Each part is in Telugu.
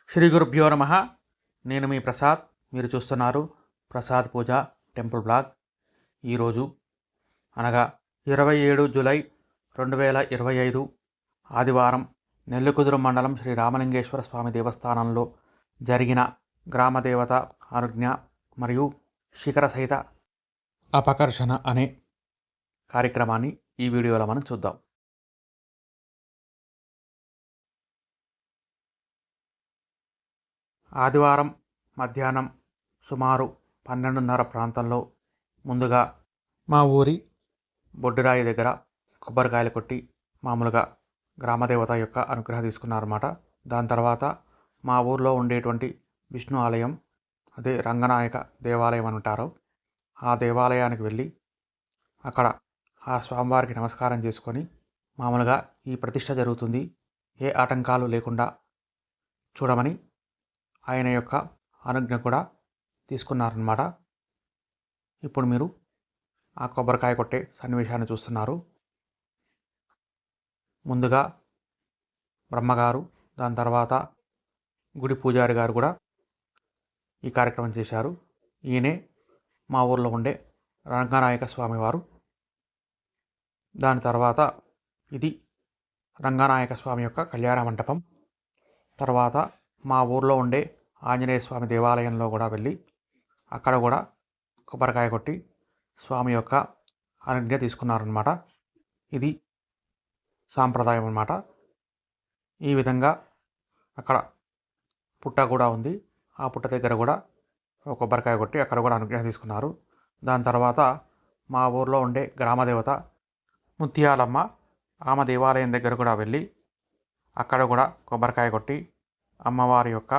శ్రీ గురుభ్యో నమః. నేను మీ ప్రసాద్. మీరు చూస్తున్నారు ప్రసాద్ పూజ టెంపుల్ బ్లాగ్. ఈరోజు అనగా 27 జూలై 2025 ఆదివారం నెల్లికుదురు మండలం శ్రీ రామలింగేశ్వర స్వామి దేవస్థానంలో జరిగిన గ్రామదేవత అనుజ్ఞ మరియు శిఖర సహిత అపకర్షణ అనే కార్యక్రమాన్ని ఈ వీడియోలో మనం చూద్దాం. ఆదివారం మధ్యాహ్నం సుమారు 12:30 ప్రాంతంలో ముందుగా మా ఊరి బొడ్డురాయి దగ్గర కొబ్బరికాయలు కొట్టి మామూలుగా గ్రామదేవత యొక్క అనుగ్రహం తీసుకున్నారన్నమాట. దాని తర్వాత మా ఊర్లో ఉండేటువంటి విష్ణు ఆలయం, అదే రంగనాయక దేవాలయం అని ఉంటారు, ఆ దేవాలయానికి వెళ్ళి అక్కడ ఆ స్వామివారికి నమస్కారం చేసుకొని మామూలుగా ఈ ప్రతిష్ట జరుగుతుంది, ఏ ఆటంకాలు లేకుండా చూడమని ఆయన యొక్క అనుజ్ఞ కూడా తీసుకున్నారన్నమాట. ఇప్పుడు మీరు ఆ కొబ్బరికాయ కొట్టే సన్నివేశాన్ని చూస్తున్నారు. ముందుగా బ్రహ్మగారు, దాని తర్వాత గుడి పూజారి గారు కూడా ఈ కార్యక్రమం చేశారు. ఈయనే మా ఊర్లో ఉండే రంగనాయక స్వామివారు. దాని తర్వాత ఇది రంగనాయక స్వామి యొక్క కళ్యాణ మంటపం. తర్వాత మా ఊర్లో ఉండే ఆంజనేయ స్వామి దేవాలయంలో కూడా వెళ్ళి అక్కడ కూడా కొబ్బరికాయ కొట్టి స్వామి యొక్క అనుజ్ఞ తీసుకున్నారన్నమాట. ఇది సాంప్రదాయం అన్నమాట. ఈ విధంగా అక్కడ పుట్ట కూడా ఉంది, ఆ పుట్ట దగ్గర కూడా ఒక కొబ్బరికాయ కొట్టి అక్కడ కూడా అనుగ్రహం తీసుకున్నారు. దాని తర్వాత మా ఊర్లో ఉండే గ్రామదేవత ముత్యాలమ్మ, ఆమె దేవాలయం దగ్గర కూడా వెళ్ళి అక్కడ కూడా కొబ్బరికాయ కొట్టి అమ్మవారి యొక్క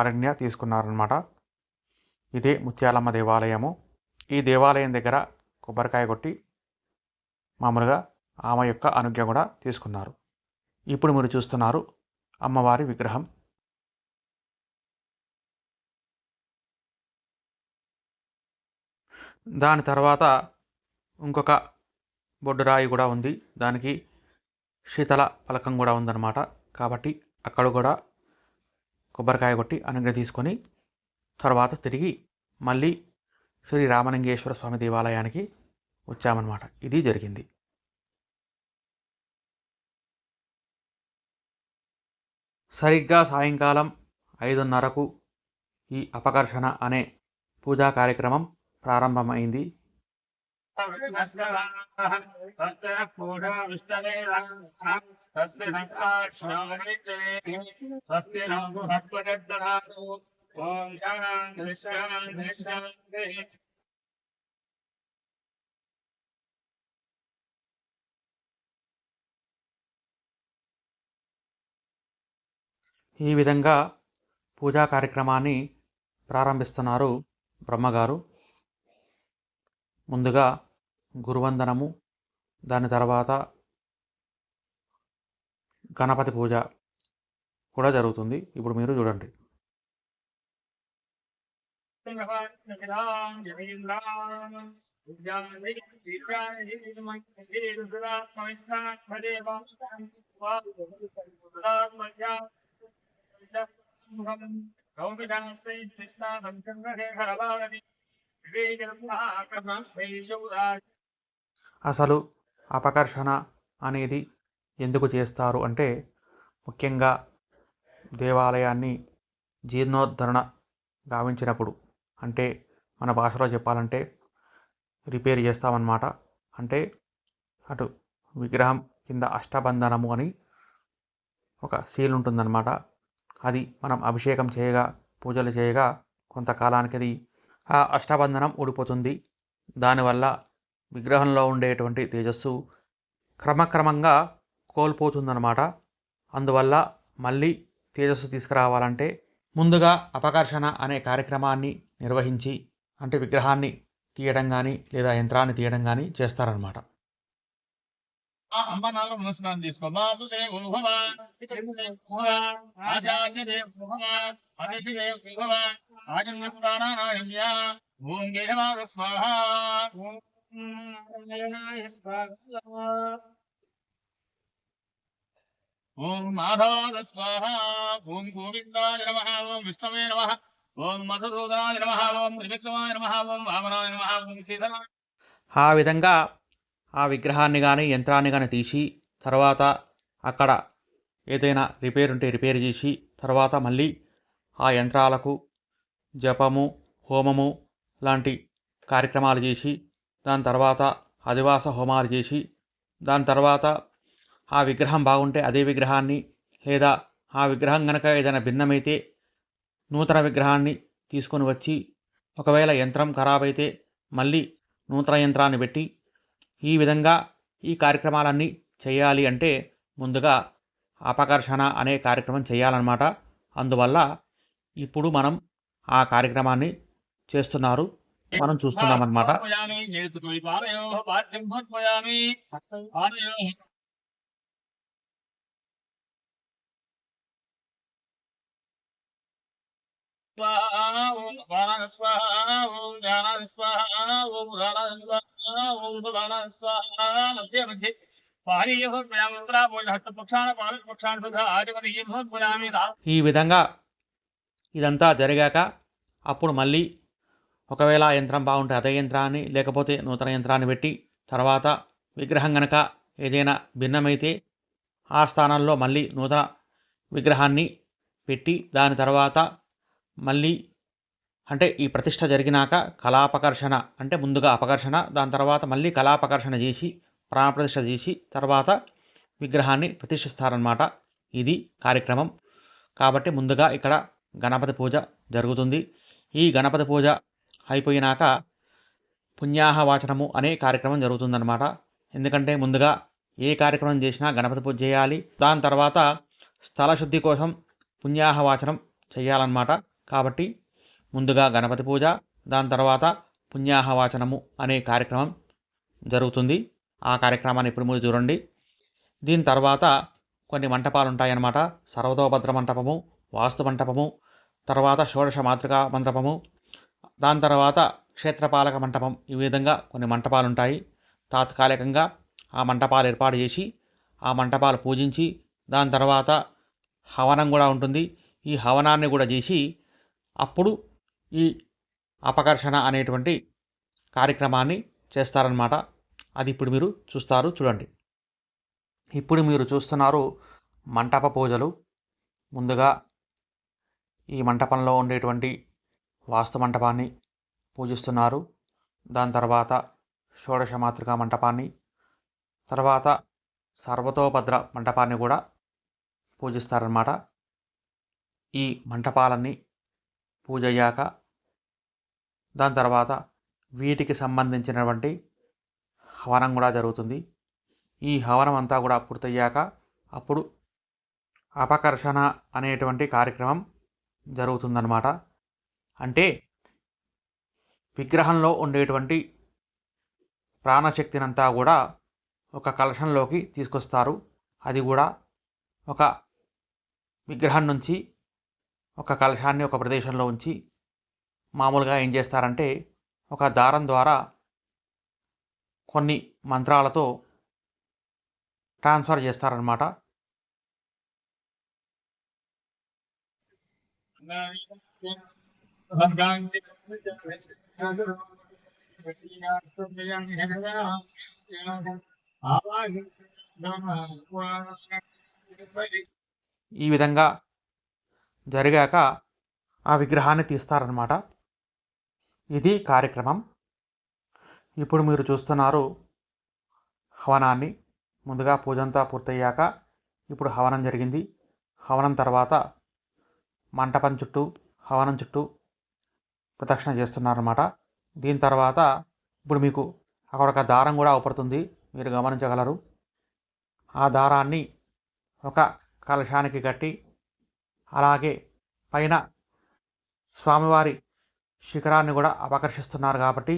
ఆజ్ఞ తీసుకున్నారన్నమాట. ఇదే ముత్యాలమ్మ దేవాలయము. ఈ దేవాలయం దగ్గర కొబ్బరికాయ కొట్టి మామూలుగా ఆమె యొక్క అనుజ్ఞ కూడా తీసుకున్నారు. ఇప్పుడు మీరు చూస్తున్నారు అమ్మవారి విగ్రహం. దాని తర్వాత ఇంకొక బొడ్డురాయి కూడా ఉంది, దానికి శీతల పలకం కూడా ఉందన్నమాట. కాబట్టి అక్కడ కూడా కొబ్బరికాయ కొట్టి అనుజ్ఞ తీసుకొని తర్వాత తిరిగి మళ్ళీ శ్రీ రామలింగేశ్వర స్వామి దేవాలయానికి వచ్చామన్నమాట. ఇది జరిగింది. సరిగ్గా సాయంకాలం 5:30కు ఈ అపకర్షణ అనే పూజా కార్యక్రమం ప్రారంభమైంది. ఈ విధంగా పూజా కార్యక్రమాన్ని ప్రారంభిస్తున్నారు బ్రహ్మగారు. ముందుగా గురువందనము, దాని తర్వాత గణపతి పూజ కూడా జరుగుతుంది. ఇప్పుడు మీరు చూడండి. అసలు అపకర్షణ అనేది ఎందుకు చేస్తారు అంటే, ముఖ్యంగా దేవాలయాన్ని జీర్ణోద్ధరణ గావించినప్పుడు, అంటే మన భాషలో చెప్పాలంటే రిపేర్ చేస్తామన్నమాట. అంటే అటు విగ్రహం కింద అష్టబంధనము అని ఒక సీల్ ఉంటుందన్నమాట. అది మనం అభిషేకం చేయగా, పూజలు చేయగా కొంతకాలానికి అది ఆ అష్టబంధనం ఊడిపోతుంది. దానివల్ల విగ్రహంలో ఉండేటువంటి తేజస్సు క్రమక్రమంగా కోల్పోతుందన్నమాట. అందువల్ల మళ్ళీ తేజస్సు తీసుకురావాలంటే ముందుగా అపకర్షణ అనే కార్యక్రమాన్ని నిర్వహించి, అంటే విగ్రహాన్ని తీయడం కానీ లేదా యంత్రాన్ని తీయడం కానీ చేస్తారన్నమాట. అమ్మ నాలుగు నమస్కారం తీసుకో. బాబు దేవు భవ, ఆచార్య దేవు భవ, అతిథి దేవు భవ, ఆజన్మ ప్రాణానాయ ఓం దేవాయ స్వాహ. ఓం నారాయణాయ స్వాహ. ఓం మాధవాయ స్వాహ. ఓం గోవిందాయ నమః. ఓం విష్ణవే నమః. ఓం మధుసూదనాయ నమః. ఓం త్రివిక్రమాయ నమః. ఓం వామనాయ నమః. ఓం శ్రీధరాయ. ఆ విధంగా ఆ విగ్రహాన్ని కానీ యంత్రాన్ని కానీ తీసి తర్వాత అక్కడ ఏదైనా రిపేర్ ఉంటే రిపేర్ చేసి తర్వాత మళ్ళీ ఆ యంత్రాలకు జపము హోమము లాంటి కార్యక్రమాలు చేసి దాని తర్వాత అధివాస హోమాలు చేసి దాని తర్వాత ఆ విగ్రహం బాగుంటే అదే విగ్రహాన్ని లేదా ఆ విగ్రహం కనుక ఏదైనా భిన్నమైతే నూతన విగ్రహాన్ని తీసుకొని వచ్చి ఒకవేళ యంత్రం ఖరాబ్ అయితే మళ్ళీ నూతన యంత్రాన్ని పెట్టి ఈ విధంగా ఈ కార్యక్రమాలన్నీ చేయాలి అంటే ముందుగా అపకర్షణ అనే కార్యక్రమం చేయాలన్నమాట. అందువల్ల ఇప్పుడు మనం ఆ కార్యక్రమాన్ని చేస్తున్నారు, మనం చూస్తున్నామన్నమాట. సమర్పయామి. నేర్చుకుని పాలయోః పాఠ్యం సమర్పయామి. పాలయోః. స్వాహ. ఓం అపానాయ స్వాహ. ఓం జ్ఞానాయ స్వాహ. ఓం ఉదానాయ స్వాహ. ఓం ఉదానాయ స్వాహ. మధ్య మధ్య పానీయ సమర్పయామి. ఉత్తరాపోజ హస్తపక్షాన పాదపక్షాన సుధ ఆచమనీయం సమర్పయామి. ఈ విధంగా ఇదంతా జరిగాక అప్పుడు మళ్ళీ ఒకవేళ యంత్రం బాగుంటే అదే యంత్రాన్ని లేకపోతే నూతన యంత్రాన్ని పెట్టి తర్వాత విగ్రహం గనక ఏదైనా భిన్నమైతే ఆ స్థానంలో మళ్ళీ నూతన విగ్రహాన్ని పెట్టి దాని తర్వాత మళ్ళీ అంటే ఈ ప్రతిష్ఠ జరిగినాక కళాపకర్షణ అంటే ముందుగా అపకర్షణ దాని తర్వాత మళ్ళీ కళాపకర్షణ చేసి ప్రాణప్రతిష్ఠ చేసి తర్వాత విగ్రహాన్ని ప్రతిష్ఠిస్తారనమాట. ఇది కార్యక్రమం. కాబట్టి ముందుగా ఇక్కడ గణపతి పూజ జరుగుతుంది. ఈ గణపతి పూజ అయిపోయినాక పుణ్యాహవాచనము అనే కార్యక్రమం జరుగుతుందన్నమాట. ఎందుకంటే ముందుగా ఏ కార్యక్రమం చేసినా గణపతి పూజ చేయాలి, దాని తర్వాత స్థల శుద్ధి కోసం పుణ్యాహవాచనం చేయాలన్నమాట. కాబట్టి ముందుగా గణపతి పూజ, దాని తర్వాత పుణ్యాహవాచనము అనే కార్యక్రమం జరుగుతుంది. ఆ కార్యక్రమాన్ని ఇప్పుడు మీరు చూడండి. దీని తర్వాత కొన్ని మంటపాలు ఉంటాయన్నమాట. సర్వతోభద్ర మంటపము, వాస్తు మంటపము, తర్వాత షోడశ మాతృకా మంటపము, దాని తర్వాత క్షేత్రపాలక మంటపం. ఈ విధంగా కొన్ని మంటపాలు ఉంటాయి. తాత్కాలికంగా ఆ మంటపాలు ఏర్పాటు చేసి ఆ మంటపాలు పూజించి దాని తర్వాత హవనం కూడా ఉంటుంది. ఈ హవనాన్ని కూడా చేసి అప్పుడు ఈ అపకర్షణ అనేటువంటి కార్యక్రమాన్ని చేస్తారన్నమాట. అది ఇప్పుడు మీరు చూస్తారు, చూడండి. ఇప్పుడు మీరు చూస్తున్నారు మంటప పూజలు. ముందుగా ఈ మంటపంలో ఉండేటువంటి వాస్తు మంటపాన్ని పూజిస్తున్నారు. దాని తర్వాత షోడశ మాతృకా మంటపాన్ని, తర్వాత సర్వతోభద్ర మంటపాన్ని కూడా పూజిస్తారన్నమాట. ఈ మంటపాలన్నీ పూజ అయ్యాక దాని తర్వాత వీటికి సంబంధించినటువంటి హవనం కూడా జరుగుతుంది. ఈ హవనం అంతా కూడా పూర్తయ్యాక అప్పుడు అపకర్షణ అనేటువంటి కార్యక్రమం జరుగుతుందన్నమాట. అంటే విగ్రహంలో ఉండేటువంటి ప్రాణశక్తినంతా కూడా ఒక కలశంలోకి తీసుకొస్తారు. అది కూడా ఒక విగ్రహం నుంచి ఒక కలశాన్ని ఒక ప్రదేశంలో ఉంచి మామూలుగా ఏం చేస్తారంటే ఒక దారం ద్వారా కొన్ని మంత్రాలతో ట్రాన్స్ఫర్ చేస్తారనమాట. ఈ విధంగా జరిగాక ఆ విగ్రహాన్ని తీస్తారనమాట. ఇది కార్యక్రమం. ఇప్పుడు మీరు చూస్తున్నారు హవనాన్ని. ముందుగా పూజంతా పూర్తయ్యాక ఇప్పుడు హవనం జరిగింది. హవనం తర్వాత మంటపం చుట్టూ హవనం చుట్టూ ప్రదక్షిణ చేస్తున్నారన్నమాట. దీని తర్వాత ఇప్పుడు మీకు అక్కడ ఒక దారం కూడా అవపడుతుంది, మీరు గమనించగలరు. ఆ దారాన్ని ఒక కలశానికి కట్టి అలాగే పైన స్వామివారి శిఖరాన్ని కూడా అపకర్షిస్తున్నారు. కాబట్టి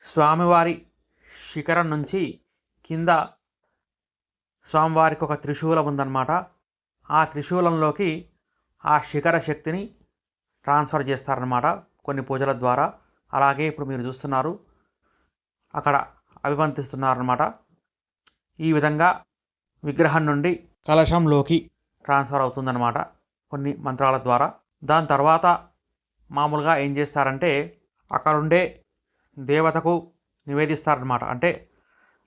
స్వామివారి శిఖరం నుంచి కింద స్వామివారికి ఒక త్రిశూలం ఉందన్నమాట. ఆ త్రిశూలంలోకి ఆ శిఖర శక్తిని ట్రాన్స్ఫర్ చేస్తారన్నమాట కొన్ని పూజల ద్వారా. అలాగే ఇప్పుడు మీరు చూస్తున్నారు అక్కడ అభిమంతిస్తున్నారన్నమాట. ఈ విధంగా విగ్రహం నుండి కలశంలోకి ట్రాన్స్ఫర్ అవుతుందన్నమాట కొన్ని మంత్రాల ద్వారా. దాని తర్వాత మామూలుగా ఏం చేస్తారంటే అక్కడ ఉండే దేవతకు నివేదిస్తారనమాట. అంటే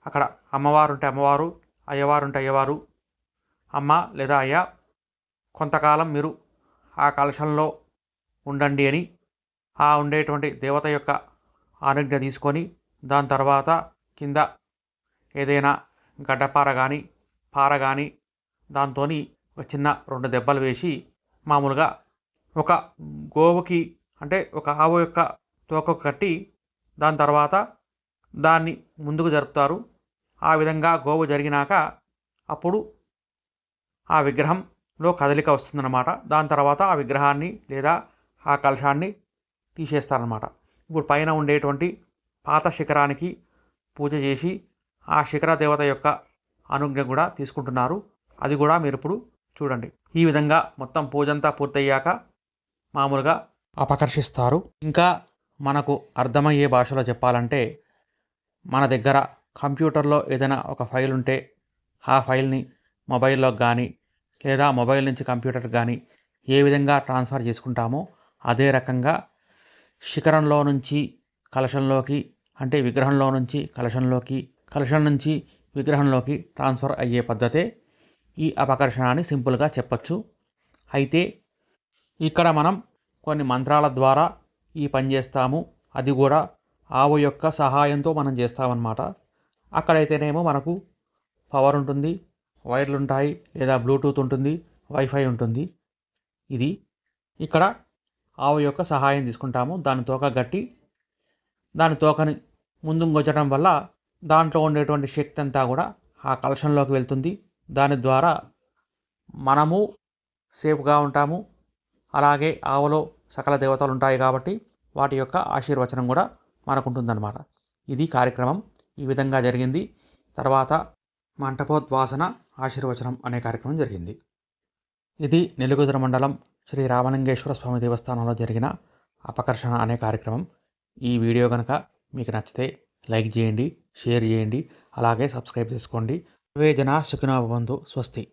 అక్కడ అమ్మవారు ఉంటే అమ్మవారు, అయ్యవారు ఉంటే అయ్యవారు, అమ్మ లేదా అయ్య కొంతకాలం మీరు ఆ కలశంలో ఉండండి అని ఆ ఉండేటువంటి దేవత యొక్క ఆనుజ్ఞ తీసుకొని దాని తర్వాత కింద ఏదైనా గడ్డపార కానీ పార కానీ దాంతో ఒక చిన్న 2 దెబ్బలు వేసి మామూలుగా ఒక గోవుకి అంటే ఒక ఆవు యొక్క తోకకు కట్టి దాని తర్వాత దాన్ని ముందుకు జరుపుతారు. ఆ విధంగా గోవు జరిగినాక అప్పుడు ఆ విగ్రహంలో కదలిక వస్తుందన్నమాట. దాని తర్వాత ఆ విగ్రహాన్ని లేదా ఆ కలశాన్ని తీసేస్తారనమాట. ఇప్పుడు పైన ఉండేటువంటి పాత శిఖరానికి పూజ చేసి ఆ శిఖర దేవత యొక్క అనుజ్ఞ కూడా తీసుకుంటున్నారు. అది కూడా మీరు ఇప్పుడు చూడండి. ఈ విధంగా మొత్తం పూజంతా పూర్తయ్యాక మామూలుగా అపకర్షిస్తారు. ఇంకా మనకు అర్థమయ్యే భాషలో చెప్పాలంటే మన దగ్గర కంప్యూటర్లో ఏదైనా ఒక ఫైల్ ఉంటే ఆ ఫైల్ని మొబైల్లోకి కానీ లేదా మొబైల్ నుంచి కంప్యూటర్కి కానీ ఏ విధంగా ట్రాన్స్ఫర్ చేసుకుంటామో అదే రకంగా శిఖరంలో నుంచి కలశంలోకి అంటే విగ్రహంలో నుంచి కలశంలోకి, కలశం నుంచి విగ్రహంలోకి ట్రాన్స్ఫర్ అయ్యే పద్ధతే ఈ అపకర్షణ అని సింపుల్గా చెప్పచ్చు. అయితే ఇక్కడ మనం కొన్ని మంత్రాల ద్వారా ఈ పని చేస్తాము. అది కూడా ఆవు యొక్క సహాయంతో మనం చేస్తామన్నమాట. అక్కడైతేనేమో మనకు పవర్ ఉంటుంది, వైర్లు ఉంటాయి, లేదా బ్లూటూత్ ఉంటుంది, వైఫై ఉంటుంది. ఇది ఇక్కడ ఆవు యొక్క సహాయం తీసుకుంటాము. దాని తోక గట్టి దాని తోకని ముందుకు వచ్చడం వల్ల దాంట్లో ఉండేటువంటి శక్తి అంతా కూడా ఆ కలశంలోకి వెళ్తుంది. దాని ద్వారా మనము సేఫ్గా ఉంటాము. అలాగే ఆవులో సకల దేవతలు ఉంటాయి కాబట్టి వాటి యొక్క ఆశీర్వచనం కూడా మనకు ఉంటుందన్నమాట. ఇది కార్యక్రమం ఈ విధంగా జరిగింది. తర్వాత మంటపోద్వాసన ఆశీర్వచనం అనే కార్యక్రమం జరిగింది. ఇది నెల్లికుదురు మండలం శ్రీ రామలింగేశ్వర స్వామి దేవస్థానంలో జరిగిన అపకర్షణ అనే కార్యక్రమం. ఈ వీడియో కనుక మీకు నచ్చితే లైక్ చేయండి, షేర్ చేయండి, అలాగే సబ్స్క్రైబ్ చేసుకోండి. సర్వే జనా సుఖినో భవంతు. స్వస్తి.